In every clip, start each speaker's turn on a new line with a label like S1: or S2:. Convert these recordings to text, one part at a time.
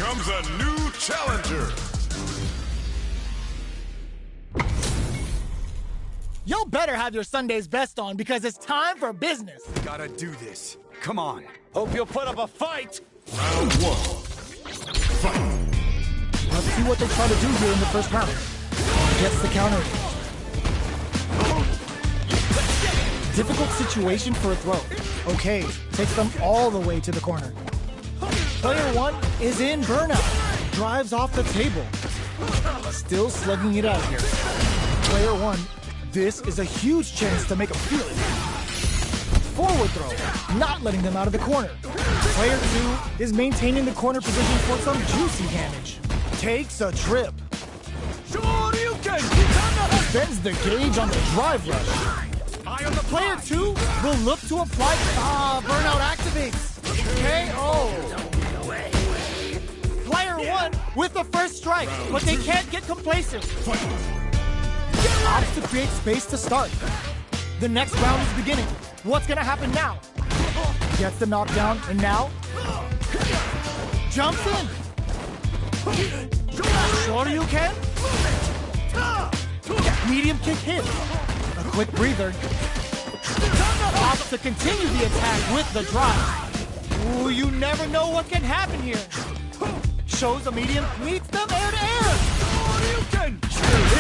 S1: comes a new challenger.
S2: Y'all better have your Sunday's best on because it's time for business.
S3: Gotta do this. Come on.
S4: Hope you'll put up a fight.
S1: Round one. Fight.
S2: Let's see what they try to do here in the first round. Gets the counter. Difficult situation for a throw. Okay, takes them all the way to the corner. Player one is in burnout. Drives off the table. Still slugging it out here. Player one, this is a huge chance to make a feel it. Forward throw, not letting them out of the corner. Player two is maintaining the corner position for some juicy damage. Takes a trip. Bends the gauge on the drive rush. Player two will look to apply. Burnout activates. KO. Player one with the first strike, but they can't get complacent. Opts to create space to start. The next round is beginning. What's gonna happen now? Gets the knockdown, and now jumps in. Shoryuken. Medium kick hit. A quick breather. Opts to continue the attack with the drive. Ooh, you never know what can happen here. Shows a medium, meets them air to air.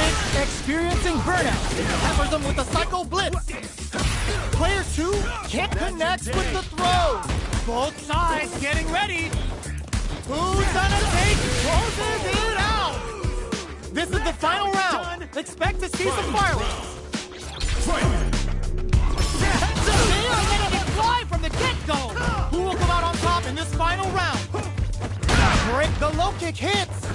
S2: It's experiencing burnout. Peppers them with a psycho blitz. Player two can't connect with the throw. Both sides getting ready. Who's gonna closes it out? This is the final round. Expect to see some fireworks. They are letting it fly from the get-go. Who will come out on top in this final round? Break the low kick hits.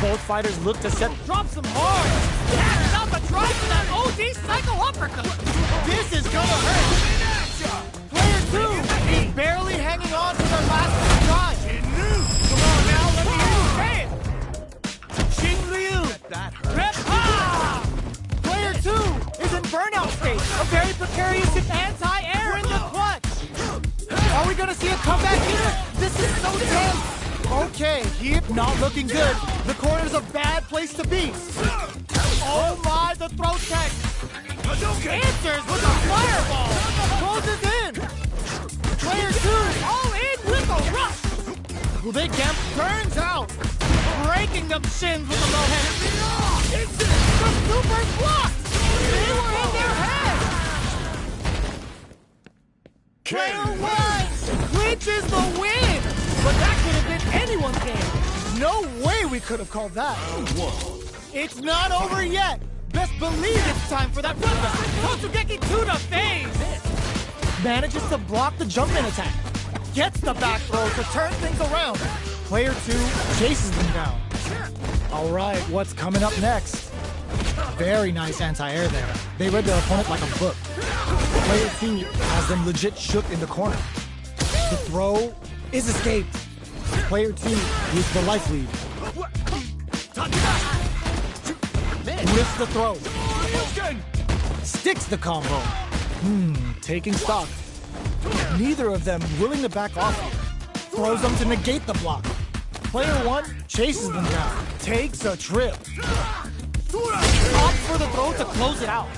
S2: Both fighters look to set. Drops them hard. Catches out the drive for that OD psycho uppercut. This is gonna hurt. Player two is barely hanging on to their last drive. Come on now, let me hear you say it. Xing Liu.
S3: That hurt.
S2: Rep-ha! Player two is in burnout state. A very precarious anti-air in the clutch. Are we gonna see a comeback here? This is so tense. Okay, Heap not looking good. The corner's a bad place to be. Oh my, the throw tech. Answers with a fireball. Closes in. Player two, all in with a rush. Will they get? Turns out. Breaking them shins with a low head. The super block. They were in their head. Player one clinches the win. But that could have been anyone's game. No way we could have called that. It's not over yet. Best believe it's time for that Totsugeki to the face. Manages to block the jump-in attack. Gets the back throw to turn things around. Player two chases them down. All right, what's coming up next? Very nice anti-air there. They read their opponent like a book. Player two has them legit shook in the corner. The throw is escaped. Player two with the life lead. Lifts the throw. Sticks the combo. Taking stock. Neither of them willing to back off here. Throws them to negate the block. Player one chases them down. Takes a trip. Opts for the throw to close it out.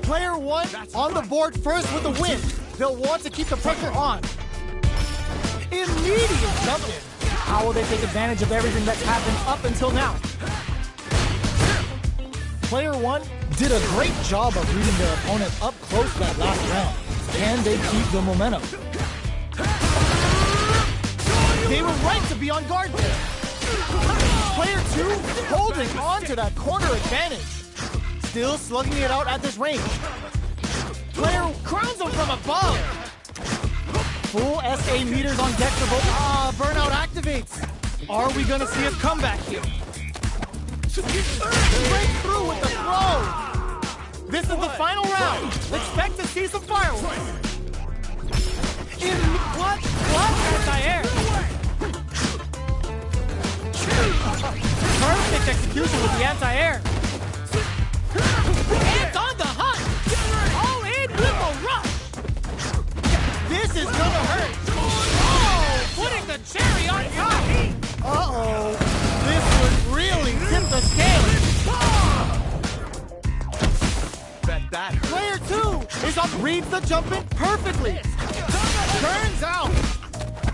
S2: Player one on the board first with the win. They'll want to keep the pressure on. Immediate jump in. How will they take advantage of everything that's happened up until now? Player one did a great job of reading their opponent up close that last round. Can they keep the momentum? They were right to be on guard there. Player two holding on to that corner advantage. Still slugging it out at this range. Player crowns them from above. Full SA meters on deck for both. Burnout activates. Are we gonna see a comeback here? Break through with the throw. This is the final round. Expect to see some fireworks. In what anti-air. Perfect execution with the anti-air. And on the hunt. All in with a rush. This is gonna hurt. Oh, putting the cherry on top! Uh-oh. This would really tip the scale.
S3: Bet that hurt.
S2: Player 2 is on reads the jump in perfectly. Turns out.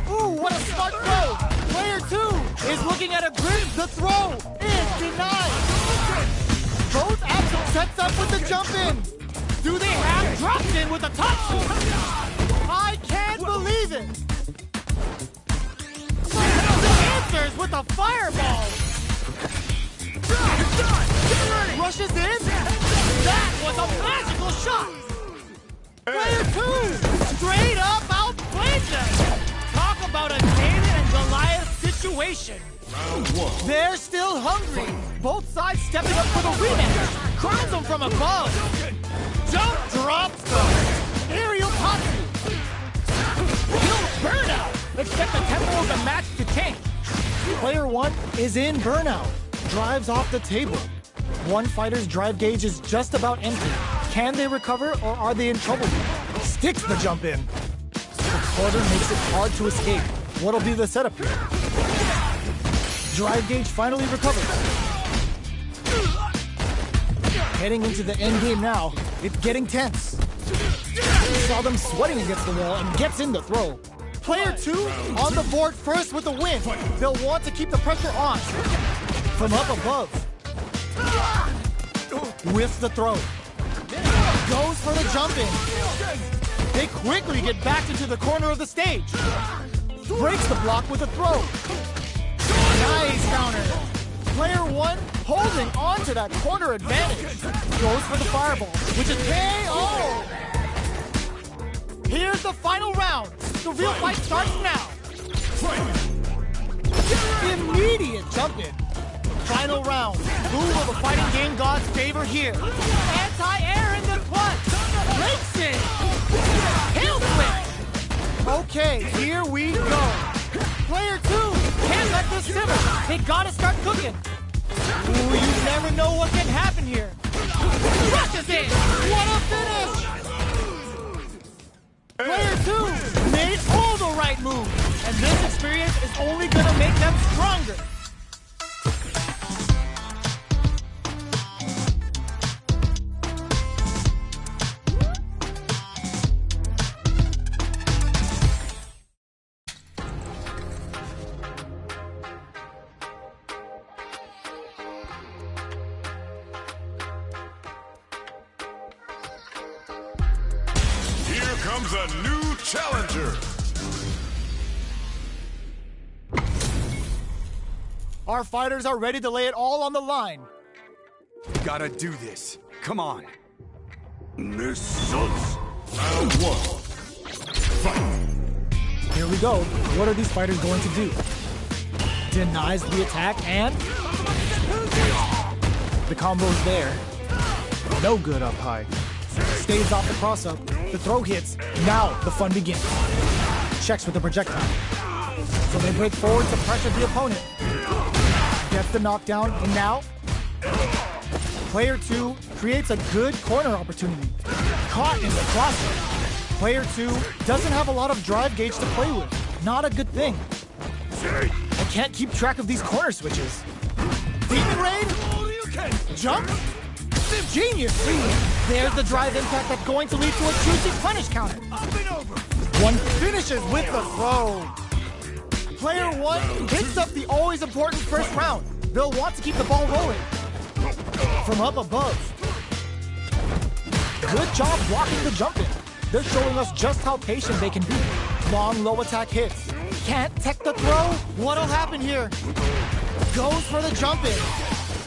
S2: Ooh, what a smart throw. Player 2 is looking at a grid. The throw is denied. Both action sets up with the jump in. Do they have dropped in with the top shoot? I can't believe it. Answers with a fireball. Rushes in. That was a magical shot. Player 2 straight up outplayed them. Talk about a David and Goliath situation.
S1: Round 1.
S2: They're still hungry. Both sides stepping up for the rematch. Crowns them from above. Jump drops them. Aerial Tatsu. Kill burnout. Expect the tempo of the match to change. Player 1 is in burnout. Drives off the table. One fighter's drive gauge is just about empty. Can they recover or are they in trouble? Sticks the jump in. The quarter makes it hard to escape. What'll be the setup here? Drive gauge finally recovers. Heading into the end game now, it's getting tense. Saw them sweating against the wall and gets in the throw. Player 2 on the board first with the win. They'll want to keep the pressure on. From up above. Whiffs the throw. Goes for the jump in. They quickly get back into the corner of the stage. Breaks the block with a throw. Nice counter. Player 1 holding on to that corner advantage. Goes for the fireball, which is KO. Here's the final round. The real fight starts now. Immediate jump in. Final round. Who will the fighting game gods favor here? Anti-air in the clutch. Breaks it. Heel switch. Okay, here we go. Player 2 can't let this simmer. They gotta start cooking. Ooh, you never know what can happen here. Rushes in. What a finish. Player 2 made all the right moves. And this experience is only gonna make them stronger.
S1: Comes a new challenger.
S2: Our fighters are ready to lay it all on the line.
S3: Gotta do this. Come on.
S1: This sucks. Round 1. Fight.
S2: Here we go. What are these fighters going to do? Denies the attack and the combo's there. No good up high. Stays off the cross-up. The throw hits. Now the fun begins. Checks with the projectile. So they break forward to pressure the opponent. Gets the knockdown, and now Player 2 creates a good corner opportunity. Caught in the cross-up. Player 2 doesn't have a lot of drive gauge to play with. Not a good thing. I can't keep track of these corner switches. Demon Raid? Jump? Genius! There's the drive impact that's going to lead to a juicy punish counter. One finishes with the throw. Player 1 picks up the always important first round. They'll want to keep the ball rolling. From up above. Good job blocking the jump in. They're showing us just how patient they can be. Long low attack hits. Can't tech the throw? What'll happen here? Goes for the jump in.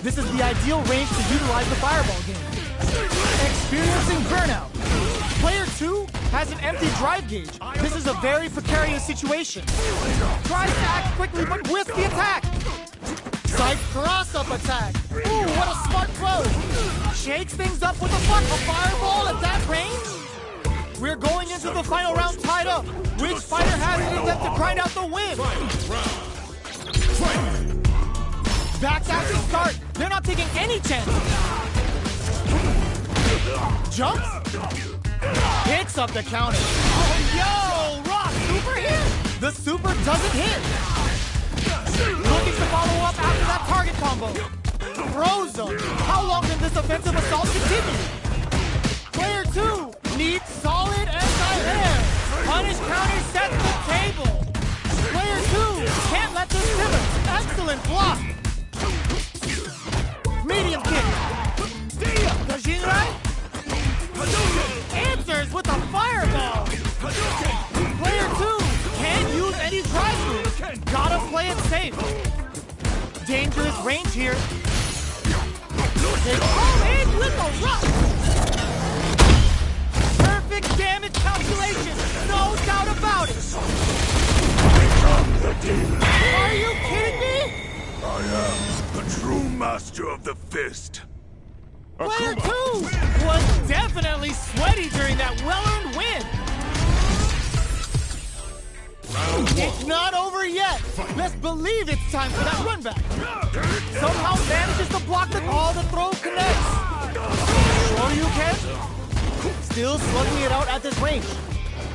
S2: This is the ideal range to utilize the fireball game. Experiencing burnout. Player 2 has an empty drive gauge. This is a very precarious situation. Tries to act quickly, but whiffs the attack. Side cross-up attack. Ooh, what a smart throw. Shakes things up with a fireball at that range. We're going into the final round tied up. Which fighter has it in them to grind out the win? Backs out to start. They're not taking any chances. Jumps. Picks up the counter. Oh, yo, Rock, super hit. The super doesn't hit. Looking to follow up after that target combo. Throws him. How long can this offensive assault continue? Player 2 needs solid anti-air. Punish counter sets the table. Player 2 can't let this pivot. Excellent block. Medium kick. The Jinrai answers with a fireball. Player 2 can't use any drive moves. Gotta play it safe. Dangerous range here. They come in with a rush. Perfect damage calculation. No doubt about it. Are you kidding me?
S1: I am the true master of the fist.
S2: Player 2 was definitely sweaty during that well-earned win. It's not over yet. Best believe it's time for that run back. Somehow manages to block all the throw connects. Sure you can. Still slugging it out at this range.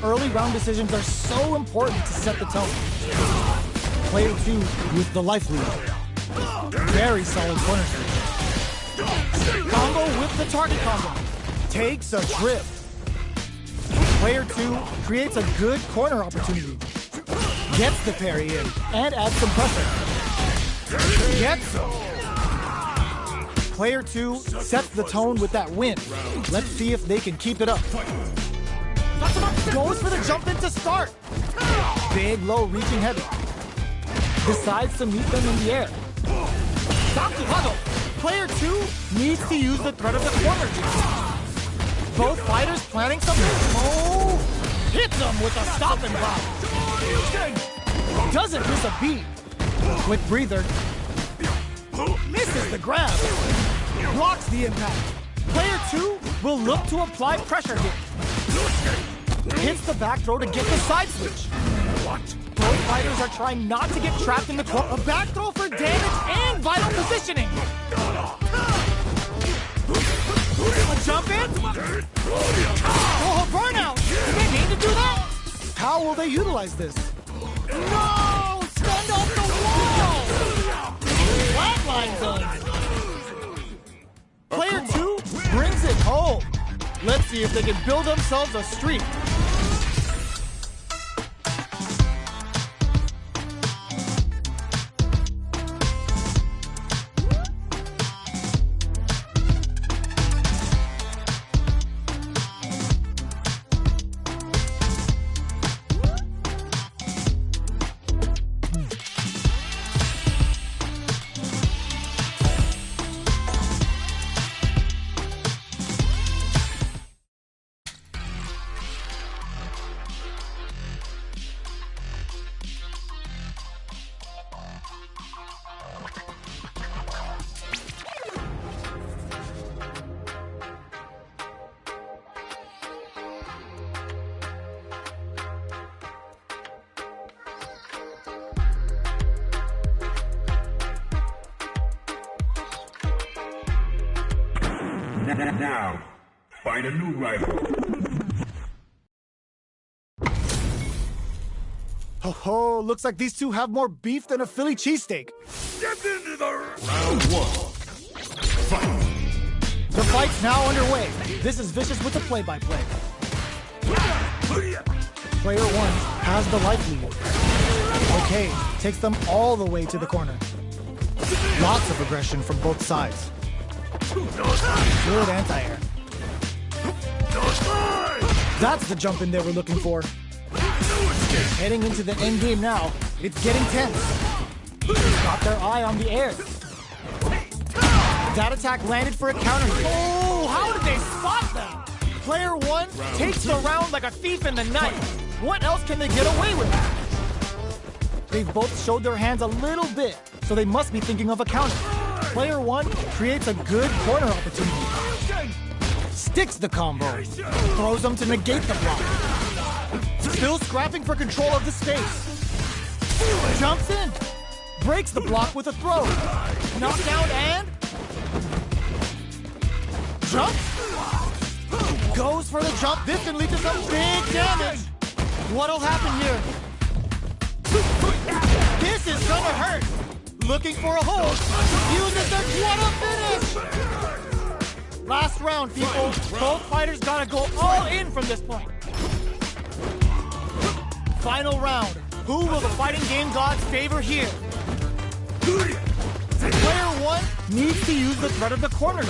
S2: Early round decisions are so important to set the tone. Player 2 with the life lead. Very solid corner switch. Combo with the target combo. Takes a trip. Player 2 creates a good corner opportunity. Gets the parry in and adds some pressure. Gets him. Player 2 sets the tone with that win. Let's see if they can keep it up. Goes for the jump in to start. Big, low, reaching heavy. Decides to meet them in the air. Player 2 needs to use the threat of the corner kick. Both fighters planning something. Oh! Hits them with a stop and block. Doesn't miss a beat. Quick breather. Misses the grab. Blocks the impact. Player 2 will look to apply pressure hit. Hits the back throw to get the side switch. Both fighters are trying not to get trapped in the corner. A back throw for damage and vital positioning. A jump in. Oh, burnout. Did they mean to do that? How will they utilize this? No! Stand off the wall! Flatline zone. Player 2 brings it home. Let's see if they can build themselves a streak.
S1: Now, find a new rival.
S2: Ho ho, looks like these two have more beef than a Philly cheesesteak.
S1: Get into the round 1. Fight.
S2: The fight's now underway. This is Vicious with the play-by-play. Player 1 has the life lead. Okay, takes them all the way to the corner. Lots of aggression from both sides. Good anti-air. That's the jump in they were looking for. Heading into the end game now, it's getting tense. Got their eye on the air. That attack landed for a counter. Oh, how did they spot that? Player 1 takes the round like a thief in the night. What else can they get away with? They've both showed their hands a little bit, so they must be thinking of a counter. Player 1 creates a good corner opportunity. Sticks the combo. Throws them to negate the block. Still scrapping for control of the space. Jumps in. Breaks the block with a throw. Knockdown and... jump. Goes for the jump. This can lead to some big damage. What'll happen here? This is gonna hurt. Looking for a hold. Uses the quarter finish. Last round, people. Both fighters gotta go all in from this point. Final round. Who will the fighting game gods favor here? Player one needs to use the threat of the corner.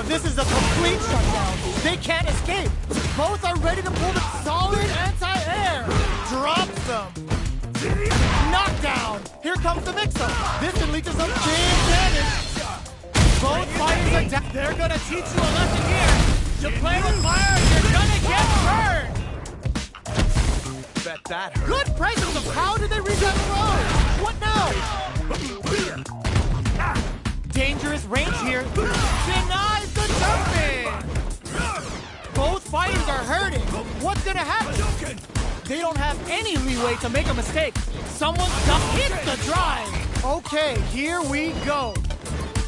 S2: This is a complete shutdown. They can't escape. Both are ready to pull the solid anti-air. Drops them. Knockdown. Here comes the mix-up. This can lead to some big damage. Both fighters are down. They're gonna teach you a lesson here. You play with fire, you're gonna get burned.
S3: Bet that hurt.
S2: Good presence of how did they reach that throw? What now? Dangerous range here. Denies the jumping. Both fighters are hurting. What's gonna happen? They don't have any leeway to make a mistake. Someone's got hit the drive. Okay, here we go.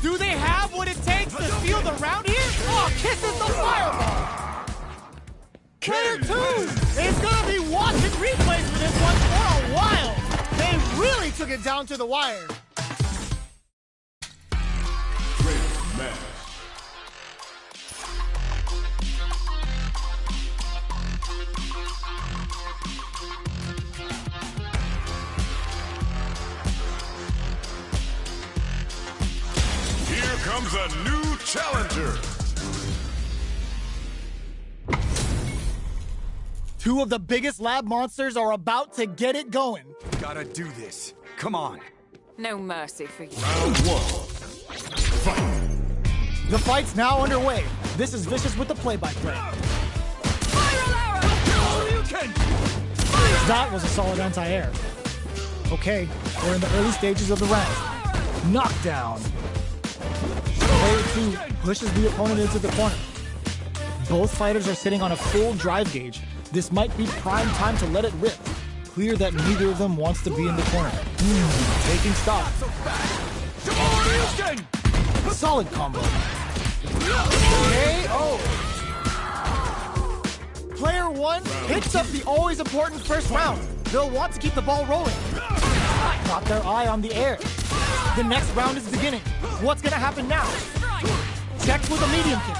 S2: Do they have what it takes to steal the round here? Oh, kisses the fireball. Player two is gonna be watching replays for this one for a while. They really took it down to the wire.
S1: Here comes a new challenger.
S2: Two of the biggest lab monsters are about to get it going.
S3: Gotta do this. Come on.
S5: No mercy for you.
S1: Round one. Fight.
S2: The fight's now underway. This is Vicious with the play-by-play. That was a solid anti-air. Okay, we're in the early stages of the round. Knockdown. Player two pushes the opponent into the corner. Both fighters are sitting on a full drive gauge. This might be prime time to let it rip. Clear that neither of them wants to be in the corner. Taking stock. Solid combo. KO. Player one picks up the always important first round. They'll want to keep the ball rolling. Got their eye on the air. The next round is beginning. What's gonna happen now? Checks with a medium kick.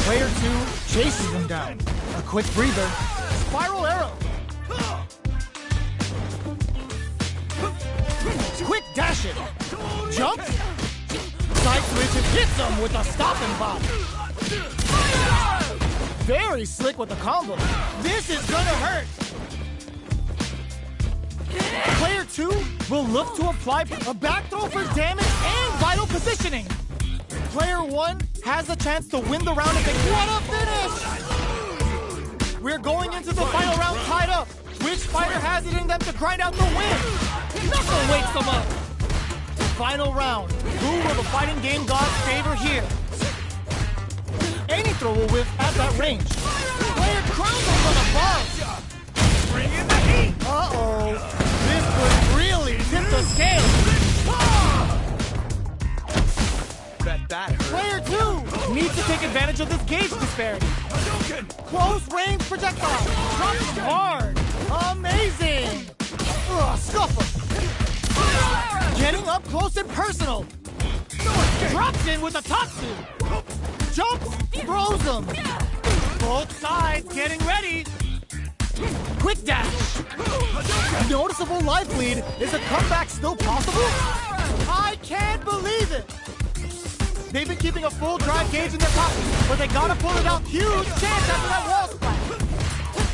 S2: Player two chases them down. A quick breather. Spiral arrow. Quick dash it. Jumps. Side switch and hits them with a stopping block. Very slick with the combo. This is gonna hurt. Player two will look to apply a back throw for damage and vital positioning. Player one has a chance to win the round if they want to finish. We're going into the final round tied up. Which fighter has it in them to grind out the win? Nothing wakes them up. Final round. Who will the fighting game gods favor here? Any throw will whiff at that range. Player crowns them from above. Bring in the heat. Uh-oh. This would really tip the scale.
S3: Bet that hurt.
S2: Player two needs to take advantage of this gauge disparity. Close range projectile. Drops him hard. Amazing. Scuffle. Getting up close and personal. Drops in with a Tatsu. Jumps, throws him. Both sides getting ready. Quick dash. Noticeable life lead. Is a comeback still possible? I can't believe it. They've been keeping a full drive gauge in their pocket, but they gotta pull it out. Huge chance after that wall splash.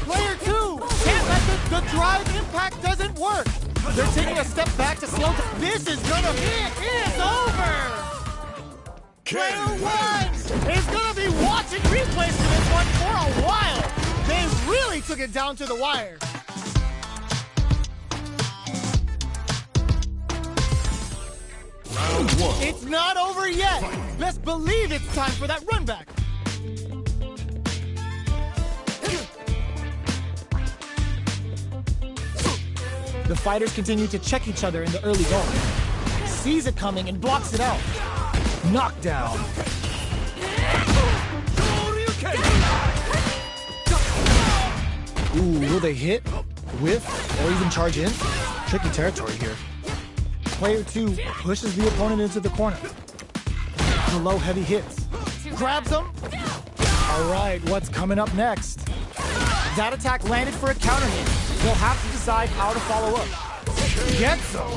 S2: Player two can't let the drive impact doesn't work. They're taking a step back to slow down. This is gonna be it. It's over. Player one is gonna be watching replays for this one for a while. They really took it down to the wire.
S1: Round one.
S2: It's not over yet. Best believe it's time for that run back. The fighters continue to check each other in the early going. Sees it coming and blocks it out. Knockdown. Ooh, will they hit? whiff, or even charge in. Tricky territory here. Player 2 pushes the opponent into the corner. The low heavy hits. Grabs him. All right, what's coming up next? That attack landed for a counter hit. They'll have to decide how to follow up. Gets him.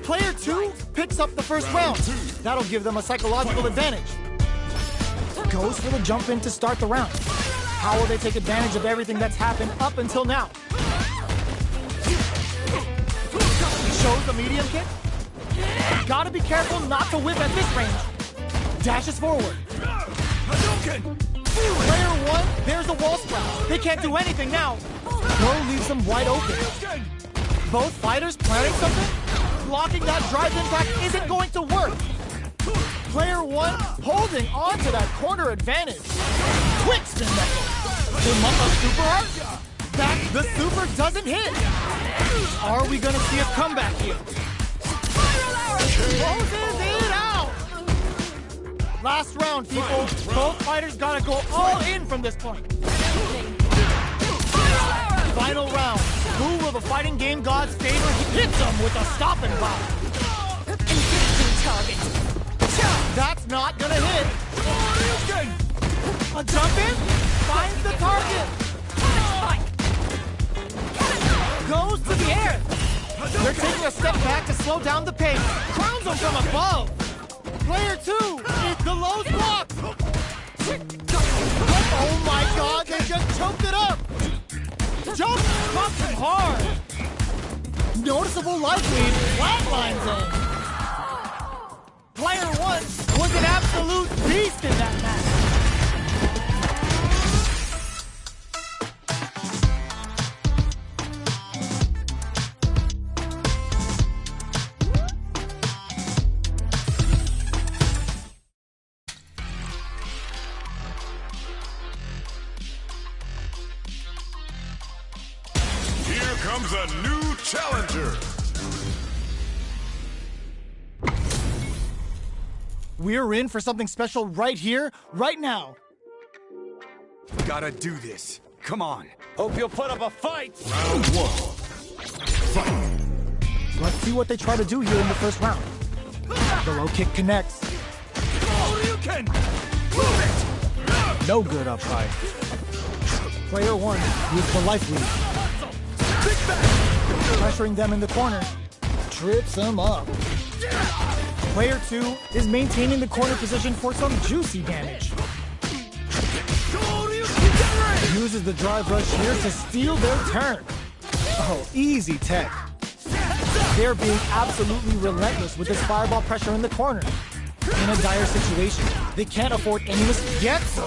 S2: Player 2 picks up the first round. That'll give them a psychological advantage. Goes for the jump in to start the round. How will they take advantage of everything that's happened up until now? Shows the medium kick. Gotta be careful not to whip at this range. Dashes forward. Player 1, there's a wall splash. They can't do anything now. Go leaves them wide open. Both fighters planning something? Blocking that drive impact isn't going to work. Player 1 holding on to that corner advantage. Quick spin knuckle. Him up a super art? The super doesn't hit. Are we gonna see a comeback here? Closes it out. Last round, people. Both fighters gotta go all in from this point. Final round. Who will the fighting game gods favor? He hits him with a stopping block.
S5: Engaging target.
S2: That's not gonna hit. A jump in? Finds the target. Goes to the air. They're taking a step back to slow down the pace. Crowns him from above. Player 2, the low block. Oh my God, they just choked it up. Jump pops him hard. Noticeable life lead, flatlines him. Player 1 was an absolute beast in that match.
S1: Here comes a new challenger.
S2: We're in for something special right here, right now.
S3: Gotta do this. Come on.
S4: Hope you'll put up a fight.
S1: Round 1. Fight.
S2: Let's see what they try to do here in the first round. The low kick connects. No good up high. Player 1 with the life lead. Pressuring them in the corner. Trips them up. Player 2 is maintaining the corner position for some juicy damage. Uses the drive rush here to steal their turn. Oh, easy tech. They're being absolutely relentless with this fireball pressure in the corner. In a dire situation, they can't afford any mistakes.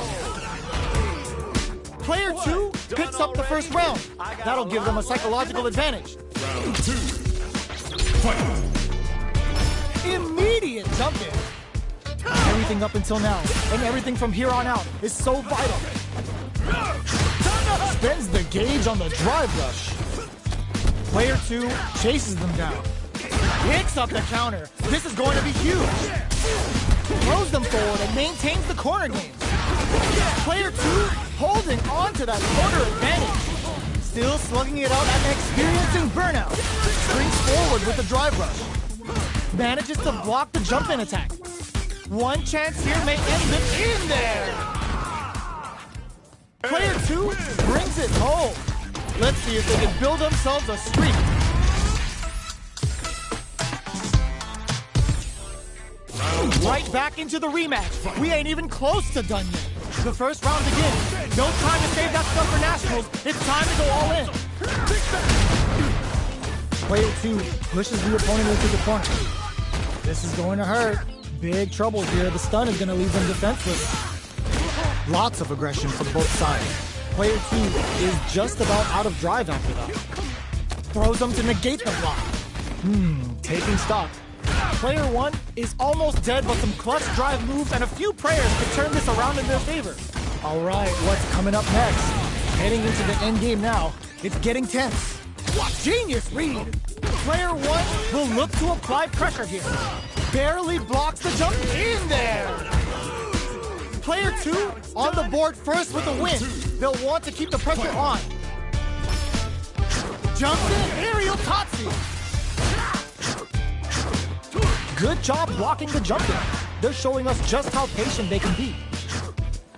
S2: Player 2 picks up the first round. That'll give them a psychological advantage.
S1: Round 2. Fight.
S2: Immediate jump in. Everything up until now, and everything from here on out, is so vital. Spends the gauge on the drive rush. Player 2 chases them down. Picks up the counter. This is going to be huge. Throws them forward and maintains the corner game. Player 2 holding on to that corner advantage. Still slugging it out and experiencing burnout. Springs forward with the drive rush. Manages to block the jump-in attack. One chance here may end it in there. Player 2 brings it home. Let's see if they can build themselves a streak. Right back into the rematch. We ain't even close to done yet. The first round begins. No time to save that stuff for nationals. It's time to go all in. Player 2 pushes the opponent into the corner. This is going to hurt. Big trouble here. The stun is going to leave them defenseless. Lots of aggression from both sides. Player 2 is just about out of drive after that. Throws them to negate the block. Taking stock. Player 1 is almost dead, but some clutch drive moves and a few prayers could turn this around in their favor. All right, what's coming up next? Heading into the end game now. It's getting tense. Genius read. Player 1 will look to apply pressure here. Barely blocks the jump in there. Player 2 on the board first with a win. They'll want to keep the pressure on. Jumps in, aerial Tatsu. Good job blocking the jump in. They're showing us just how patient they can be.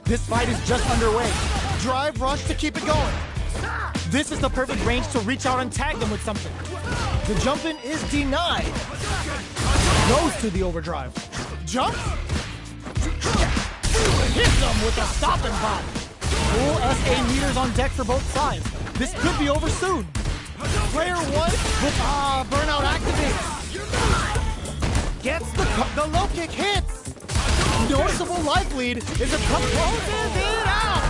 S2: This fight is just underway. Drive rush to keep it going. This is the perfect range to reach out and tag them with something. The jump in is denied. Goes to the overdrive. Jumps. Hits them with a stop and pop. Full SA meters on deck for both sides. This could be over soon. Player 1 with burnout activates. Gets the low kick hits. Noticeable life lead as it closes it out.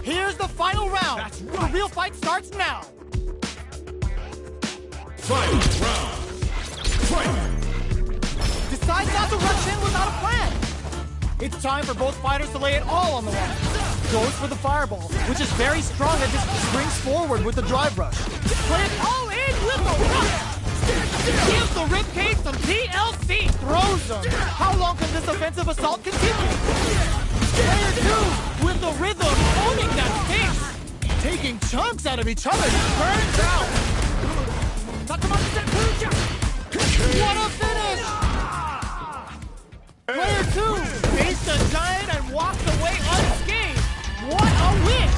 S2: Here's the final round. The real fight starts now.
S1: Final round. Fight!
S2: Decides not to rush in without a plan. It's time for both fighters to lay it all on the line. Goes for the fireball, which is very strong as it springs forward with the drive rush. Play it all in with the rush. Gives the ribcage some TLC. Throws them. How long can this offensive assault continue? Player 2 with the rhythm, owning that pace. Taking chunks out of each other. Burns out. What a finish! Player 2 faced a giant and walked away unscathed. What a win!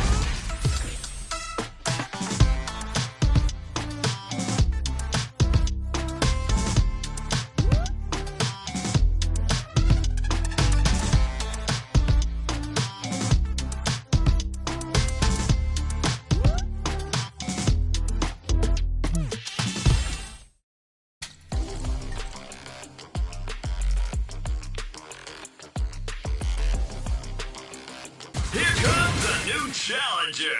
S1: Here comes a new challenger!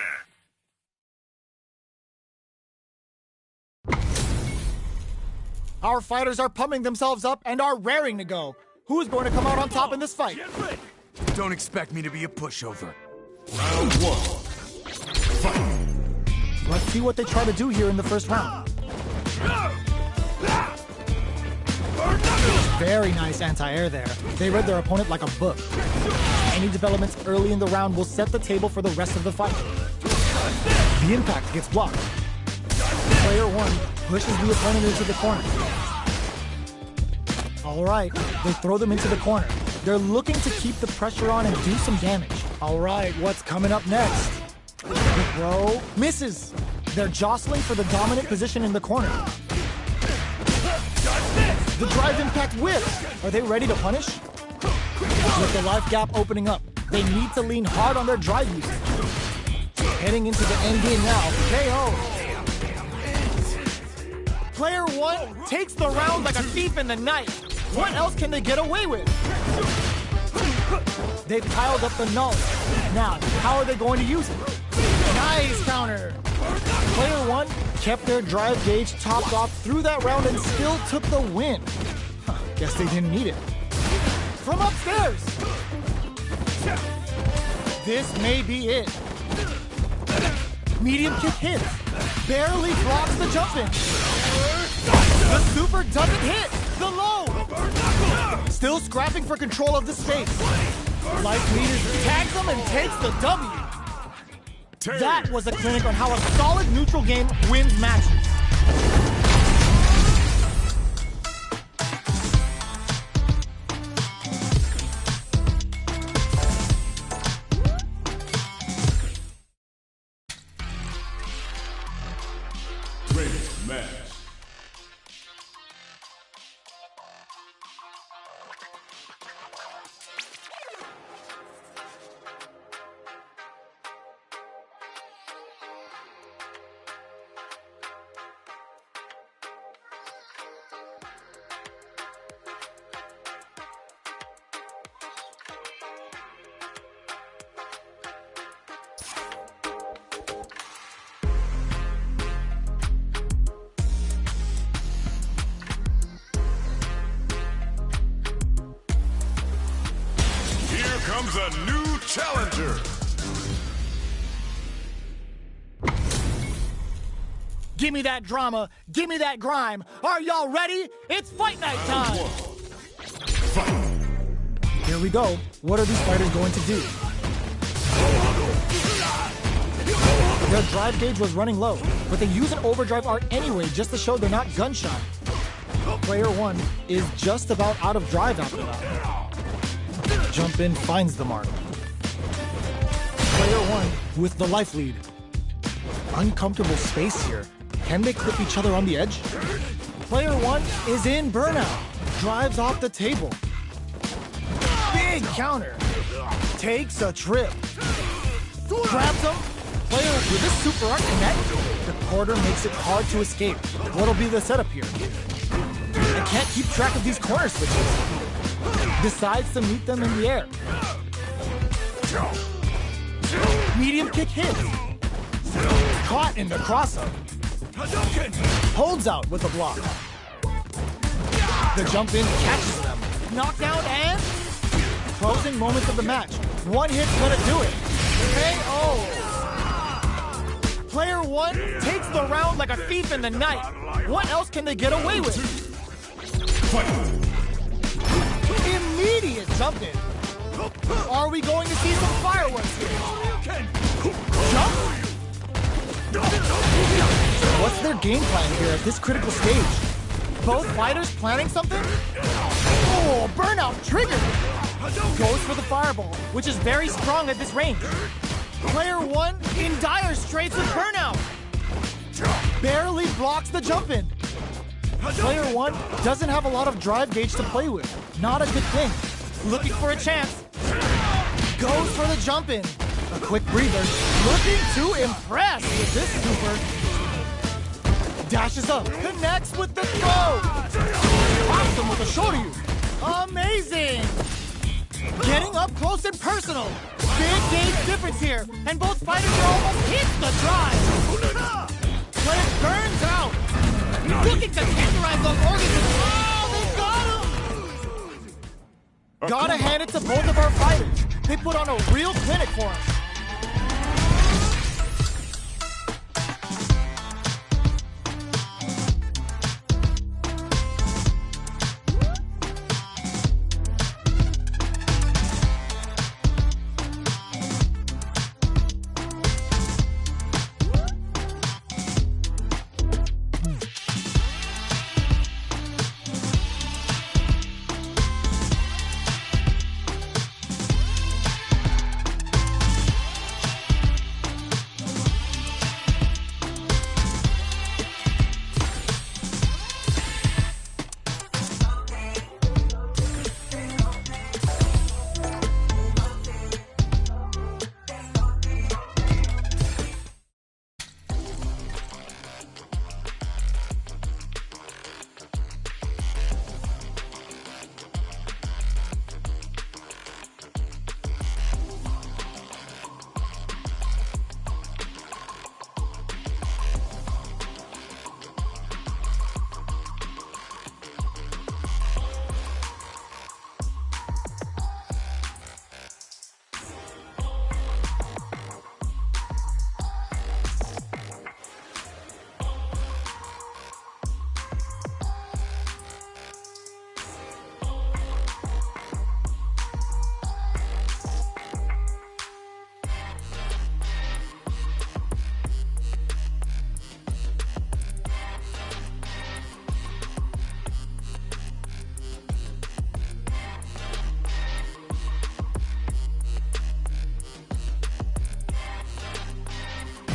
S2: Our fighters are pumping themselves up and are raring to go. Who is going to come out on top in this fight?
S3: Don't expect me to be a pushover.
S1: Round 1. Fight!
S2: Let's see what they try to do here in the first round. Very nice anti-air there. They read their opponent like a book. Any developments early in the round will set the table for the rest of the fight. The impact gets blocked. Player 1 pushes the opponent into the corner. All right, they throw them into the corner. They're looking to keep the pressure on and do some damage. All right, what's coming up next? The throw misses. They're jostling for the dominant position in the corner. The drive impact whips. Are they ready to punish? With the life gap opening up, they need to lean hard on their drive usage. Heading into the end game now, KO. Player 1 takes the round like a thief in the night. What else can they get away with? They've piled up the knowledge. Now, how are they going to use it? Nice counter. Player 1 kept their drive gauge topped off through that round and still took the win. Guess they didn't need it. From upstairs. This may be it. Medium kick hits. Barely blocks the jump in. The super doesn't hit. The low. Still scrapping for control of the space. Life leaders tags them and takes the W. That was a clinic on how a solid neutral game wins matches.
S1: Great match. Comes a new challenger.
S2: Give me that drama. Give me that grime. Are y'all ready? It's fight night time.
S1: Fight.
S2: Here we go. What are these fighters going to do? Their drive gauge was running low. but they use an overdrive art anyway just to show they're not gun-shy. Player 1 is just about out of drive after that. Jump in finds the mark. Player 1 with the life lead. Uncomfortable space here. Can they clip each other on the edge? Player 1 is in burnout. Drives off the table. Big counter. Takes a trip. Grabs him. Player with a super art connect. The quarter makes it hard to escape. What'll be the setup here? I can't keep track of these corner switches. Decides to meet them in the air. Medium kick hits. Caught in the cross-up. Holds out with the block. The jump in catches them. Knockdown and closing moments of the match. One hit's gonna do it. KO. Player 1 takes the round like a thief in the night. What else can they get away with? Immediate jump in. Are we going to see some fireworks here? Jump? What's their game plan here at this critical stage? Both fighters planning something? Oh, burnout triggered! Goes for the fireball, which is very strong at this range. Player 1 in dire straits with burnout. Barely blocks the jump in. Player 1 doesn't have a lot of drive gauge to play with. Not a good thing. Looking for a chance. Goes for the jump in. A quick breather. Looking to impress with this super. Dashes up. Connects with the throw. Pops him with a shoulder use. Amazing. Getting up close and personal. Big gauge difference here. And both fighters are almost hit the drive. Player burns out. Looking to tenderize those organs. Oh, they got him. Gotta hand it to both of our fighters. They put on a real clinic for us.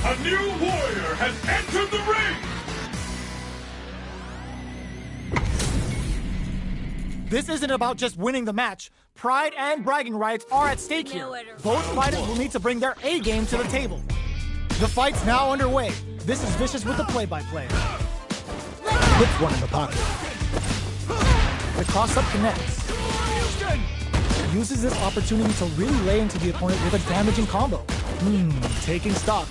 S1: A new warrior has entered the ring!
S2: This isn't about just winning the match. Pride and bragging rights are at stake here. Both fighters will need to bring their A game to the table. The fight's now underway. This is Vicious with the play-by-play. Puts one in the pocket. The cross-up connects. Uses this opportunity to really lay into the opponent with a damaging combo. Taking stock.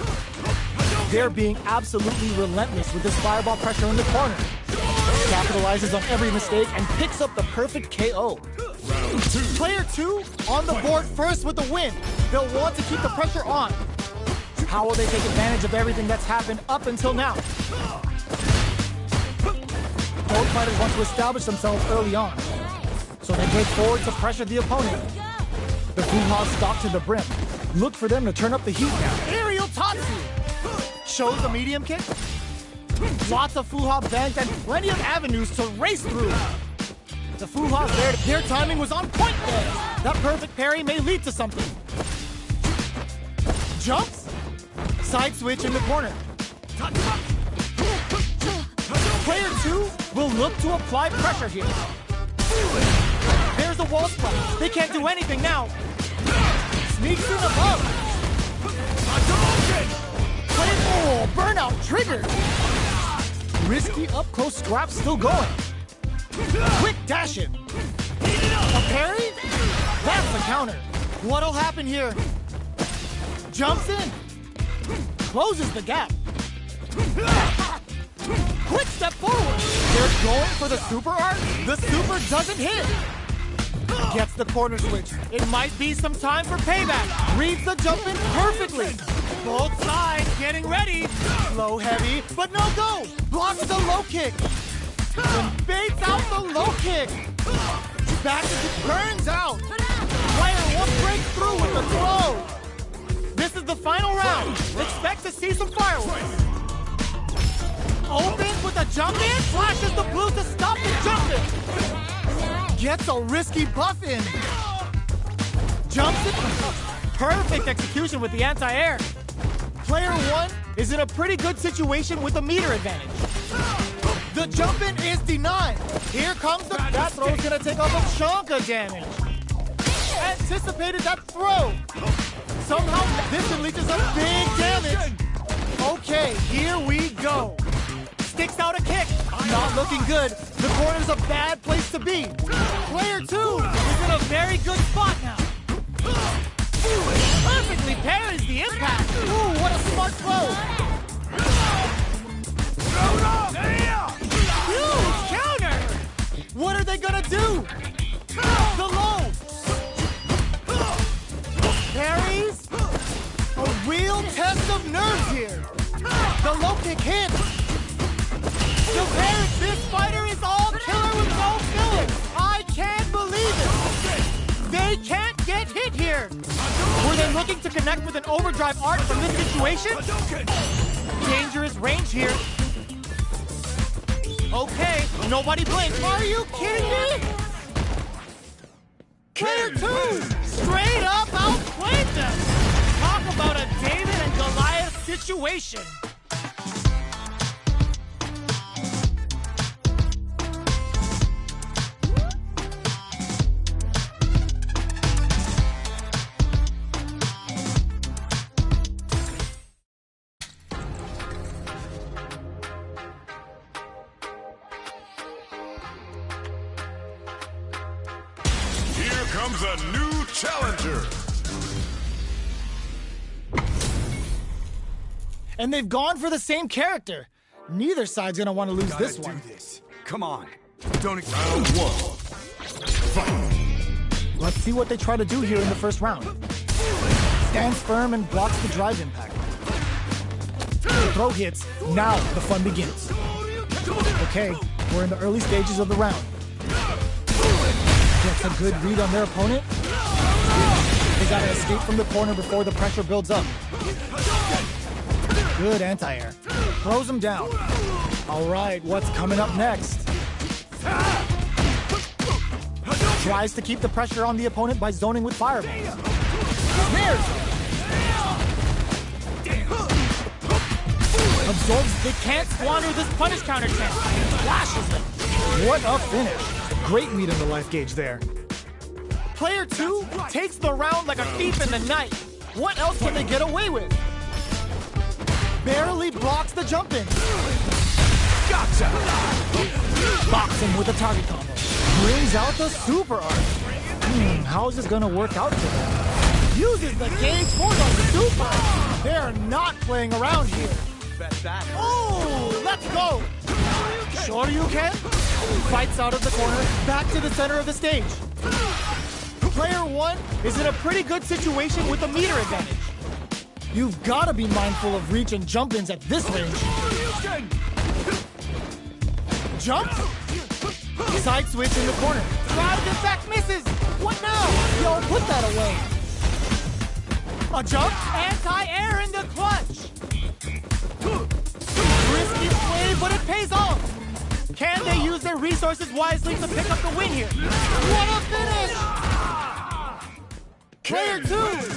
S2: They're being absolutely relentless with this fireball pressure in the corner. Capitalizes on every mistake and picks up the perfect KO. Player 2 on the board first with the win. They'll want to keep the pressure on. How will they take advantage of everything that's happened up until now? Both fighters want to establish themselves early on. So they break forward to pressure the opponent. The Fuha stop to the brim. Look for them to turn up the heat now. Aerial Tatsu! Shows the medium kick. Lots of Fuha vents and plenty of avenues to race through. The Fuha's there. Their timing was on point there. That perfect parry may lead to something. Jumps. Side switch in the corner. Player 2 will look to apply pressure here. There's a wall splash. They can't do anything now. Sneaks in above. Oh, burnout triggered. Risky up-close scrap still going. Quick dash in. A parry? That's the counter. What'll happen here? Jumps in. Closes the gap. Quick step forward. They're going for the super art. The super doesn't hit. Gets the corner switch. It might be some time for payback. Reads the jump in perfectly. Both sides getting ready. Low heavy, but no go. Blocks the low kick. And baits out the low kick. Back it burns out. Player 1 breaks through with the throw. This is the final round. Expect to see some fireworks. Opens with a jump in. Flashes the blue to stop the jump in. Gets a risky buff in. Jumps in. Perfect execution with the anti-air. Player 1 is in a pretty good situation with a meter advantage. The jump in is denied. Here comes the... That throw's gonna take off a chunk of damage. Anticipated that throw. Somehow this unleashes a big damage. Okay, here we go. Sticks out a kick. Not looking good. The corner's a bad place to be. Player 2 is in a very good spot now. Perfectly parries the impact. Ooh, what a smart throw. Huge counter. What are they gonna do? The low. Parries. A real test of nerves here. The low kick hits. This fighter is all killer with no filler. I can't believe it. They can't get hit here. Were they looking to connect with an overdrive art from this situation? Dangerous range here. Okay, nobody blinks. Are you kidding me? Player 2 straight up outplayed them. Talk about a David and Goliath situation.
S1: Comes a new challenger.
S2: And they've gone for the same character. Neither side's gonna want to lose this one.
S3: Do this. Come on. Don't
S1: Round 1. Fight.
S2: Let's see what they try to do here in the first round. Stands firm and blocks the drive impact. The throw hits. Now the fun begins. Okay, we're in the early stages of the round. Gets a good read on their opponent. They gotta escape from the corner before the pressure builds up. Good anti-air. Throws him down. All right, what's coming up next? Tries to keep the pressure on the opponent by zoning with fireballs. Snares him. Absorbs. They can't squander this punish counter chance. Flashes him. What a finish. Great read on the life gauge there. Player 2 takes the round like a thief in the night. What else can they get away with? Barely blocks the jump in. Gotcha! Box him with a target combo. Brings out the super art. How is this gonna work out for them? Uses the gauge for the super. They're not playing around here. Oh, let's go. Sure you can. Fights out of the corner, back to the center of the stage. Player 1 is in a pretty good situation with a meter advantage. You've got to be mindful of reach and jump-ins at this range. Jump. Side switch in the corner. Drive in fact misses. What now? Yo, put that away. A jump. Anti-air in the clutch. Risky play, but it pays off. Can they use their resources wisely to pick up the win here? What a finish! Player 2